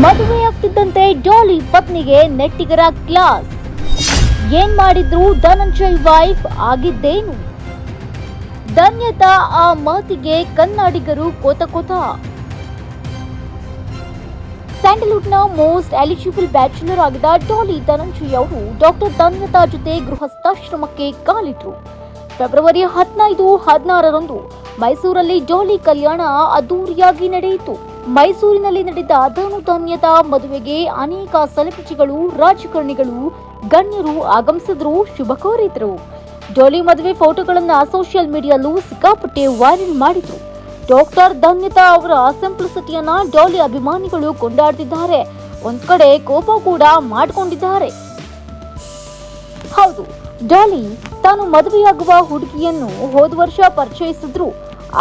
ಮದುವೆಯಾಗ್ತಿದ್ದಂತೆ ಡಾಲಿ ಪತ್ನಿಗೆ ನೆಟ್ಟಿಗರ ಕ್ಲಾಸ್. ಏನ್ ಮಾಡಿದ್ರು ಧನಂಜಯ್ ವೈಫ್ ಆಗಿದ್ದೇನು? ಧನ್ಯತಾ ಆ ಮಾತಿಗೆ ಕನ್ನಡಿಗರು ಕೋತ. ಸ್ಯಾಂಡಲ್ವುಡ್ನ ಮೋಸ್ಟ್ ಎಲಿಜಿಬಲ್ ಬ್ಯಾಚುಲರ್ ಆಗಿದ್ದ ಡಾಲಿ ಧನಂಜಯ್ ಅವರು ಡಾಕ್ಟರ್ ಧನ್ಯತಾ ಜೊತೆ ಗೃಹಸ್ಥಾಶ್ರಮಕ್ಕೆ ಕಾಲಿಟ್ರು. ಫೆಬ್ರವರಿ 15-16ರಂದು ಮೈಸೂರಲ್ಲಿ ಡಾಲಿ ಕಲ್ಯಾಣ ಅದ್ದೂರಿಯಾಗಿ ನಡೆಯಿತು. ಮೈಸೂರಿನಲ್ಲಿ ನಡೆದ ಧನ್ಯತಾ ಮದುವೆಗೆ ಅನೇಕ ಸೆಲೆಬ್ರಿಟಿಗಳು, ರಾಜಕಾರಣಿಗಳು, ಗಣ್ಯರು ಆಗಮಿಸಿದ್ರು, ಶುಭ ಕೋರಿದ್ರು. ಡಾಲಿ ಮದುವೆ ಫೋಟೋಗಳನ್ನ ಸೋಷಿಯಲ್ ಮೀಡಿಯಾಲ್ಲೂ ಸಿಕ್ಕಾಪಟ್ಟೆ ವೈರಲ್ ಮಾಡಿದ್ರು. ಡಾಕ್ಟರ್ ಧನ್ಯತಾ ಅವರ ಸಿಂಪ್ಲಿಸಿಟಿಯನ್ನ ಡಾಲಿ ಅಭಿಮಾನಿಗಳು ಕೊಂಡಾಡ್ತಿದ್ದಾರೆ. ಒಂದ್ ಕಡೆ ಕೋಪ ಕೂಡ ಮಾಡ್ಕೊಂಡಿದ್ದಾರೆ. ಹೌದು, ಡಾಲಿ ತಾನು ಮದುವೆಯಾಗುವ ಹುಡುಗಿಯನ್ನು ಹೋದ ವರ್ಷ ಪರಿಚಯಿಸಿದ್ರು.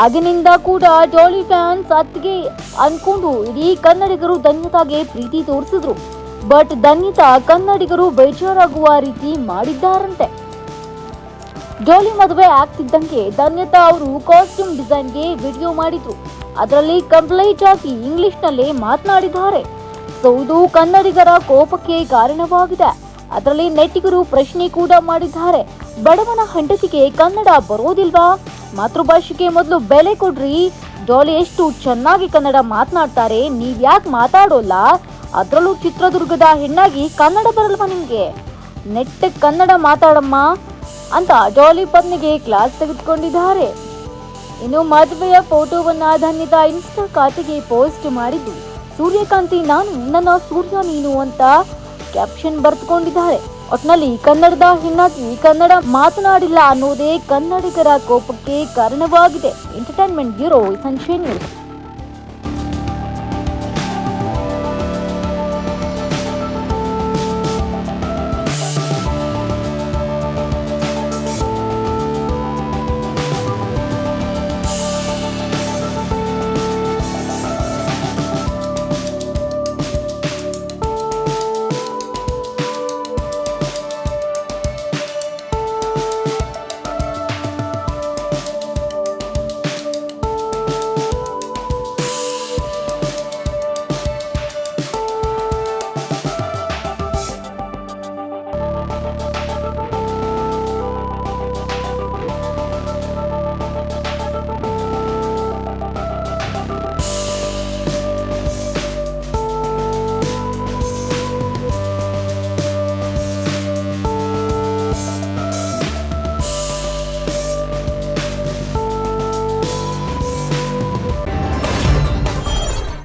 ಆಗಿನಿಂದ ಕೂಡ ಡಾಲಿ ಫ್ಯಾನ್ಸ್ ಅತ್ತಿಗೆ ಅನ್ಕೊಂಡು ಇಡೀ ಕನ್ನಡಿಗರು ಧನ್ಯತಾಗೆ ಪ್ರೀತಿ ತೋರಿಸಿದ್ರು. ಬಟ್ ಧನ್ಯತಾ ಕನ್ನಡಿಗರು ಬೇಜಾರಾಗುವ ರೀತಿ ಮಾಡಿದ್ದಾರಂತೆ. ಡಾಲಿ ಮದುವೆ ಆಗ್ತಿದ್ದಂಗೆ ಧನ್ಯತಾ ಅವರು ಕಾಸ್ಟ್ಯೂಮ್ ಡಿಸೈನ್ಗೆ ವಿಡಿಯೋ ಮಾಡಿದ್ರು. ಅದರಲ್ಲಿ ಕಂಪ್ಲೀಟ್ ಆಗಿ ಇಂಗ್ಲಿಷ್ ನಲ್ಲೇ ಮಾತನಾಡಿದ್ದಾರೆ. ಸೊ ಇದು ಕನ್ನಡಿಗರ ಕೋಪಕ್ಕೆ ಕಾರಣವಾಗಿದೆ. ಅದರಲ್ಲಿ ನೆಟ್ಟಿಗರು ಪ್ರಶ್ನೆ ಕೂಡ ಮಾಡಿದ್ದಾರೆ. ಬಡವನ ಹೆಂಡತಿಗೆ ಕನ್ನಡ ಬರೋದಿಲ್ವಾ? ಮಾತೃಭಾಷೆಗೆ ಮೊದಲು ಬೆಲೆ ಕೊಡ್ರಿ. ಡಾಲಿ ಎಷ್ಟು ಚೆನ್ನಾಗಿ ಕನ್ನಡ ಮಾತನಾಡ್ತಾರೆ, ನೀವ್ ಯಾಕೆ ಮಾತಾಡೋಲ್ಲ? ಅದರಲ್ಲೂ ಚಿತ್ರದುರ್ಗದ ಹೆಣ್ಣಾಗಿ ಕನ್ನಡ ಬರಲ್ವಾ ನಿಮ್ಗೆ? ನೆಟ್ಟ ಕನ್ನಡ ಮಾತಾಡಮ್ಮ ಅಂತ ಡಾಲಿ ಪತ್ನಿಗೆ ಕ್ಲಾಸ್ ತೆಗೆದುಕೊಂಡಿದ್ದಾರೆ. ಇನ್ನು ಮದುವೆಯ ಫೋಟೋವನ್ನ ಧನ್ಯತಾ ಇನ್ಸ್ಟಾ ಖಾತೆಗೆ ಪೋಸ್ಟ್ ಮಾಡಿದ್ದು, ಸೂರ್ಯಕಾಂತಿ ನಾನು, ನನ್ನ ಸೂರ್ಯ ನೀನು ಅಂತ ಕ್ಯಾಪ್ಷನ್ ಬರೆದುಕೊಂಡಿದ್ದಾರೆ. ಒಟ್ನಲ್ಲಿ ಕನ್ನಡದ ಹೆಣ್ಣಾಗಿ ಕನ್ನಡ ಮಾತನಾಡಿಲ್ಲ ಅನ್ನೋದೇ ಕನ್ನಡಿಗರ ಕೋಪಕ್ಕೆ ಕಾರಣವಾಗಿದೆ. ಎಂಟರ್ಟೈನ್ಮೆಂಟ್ ಬ್ಯೂರೋ, ಸಂಜೆ ನ್ಯೂಸ್.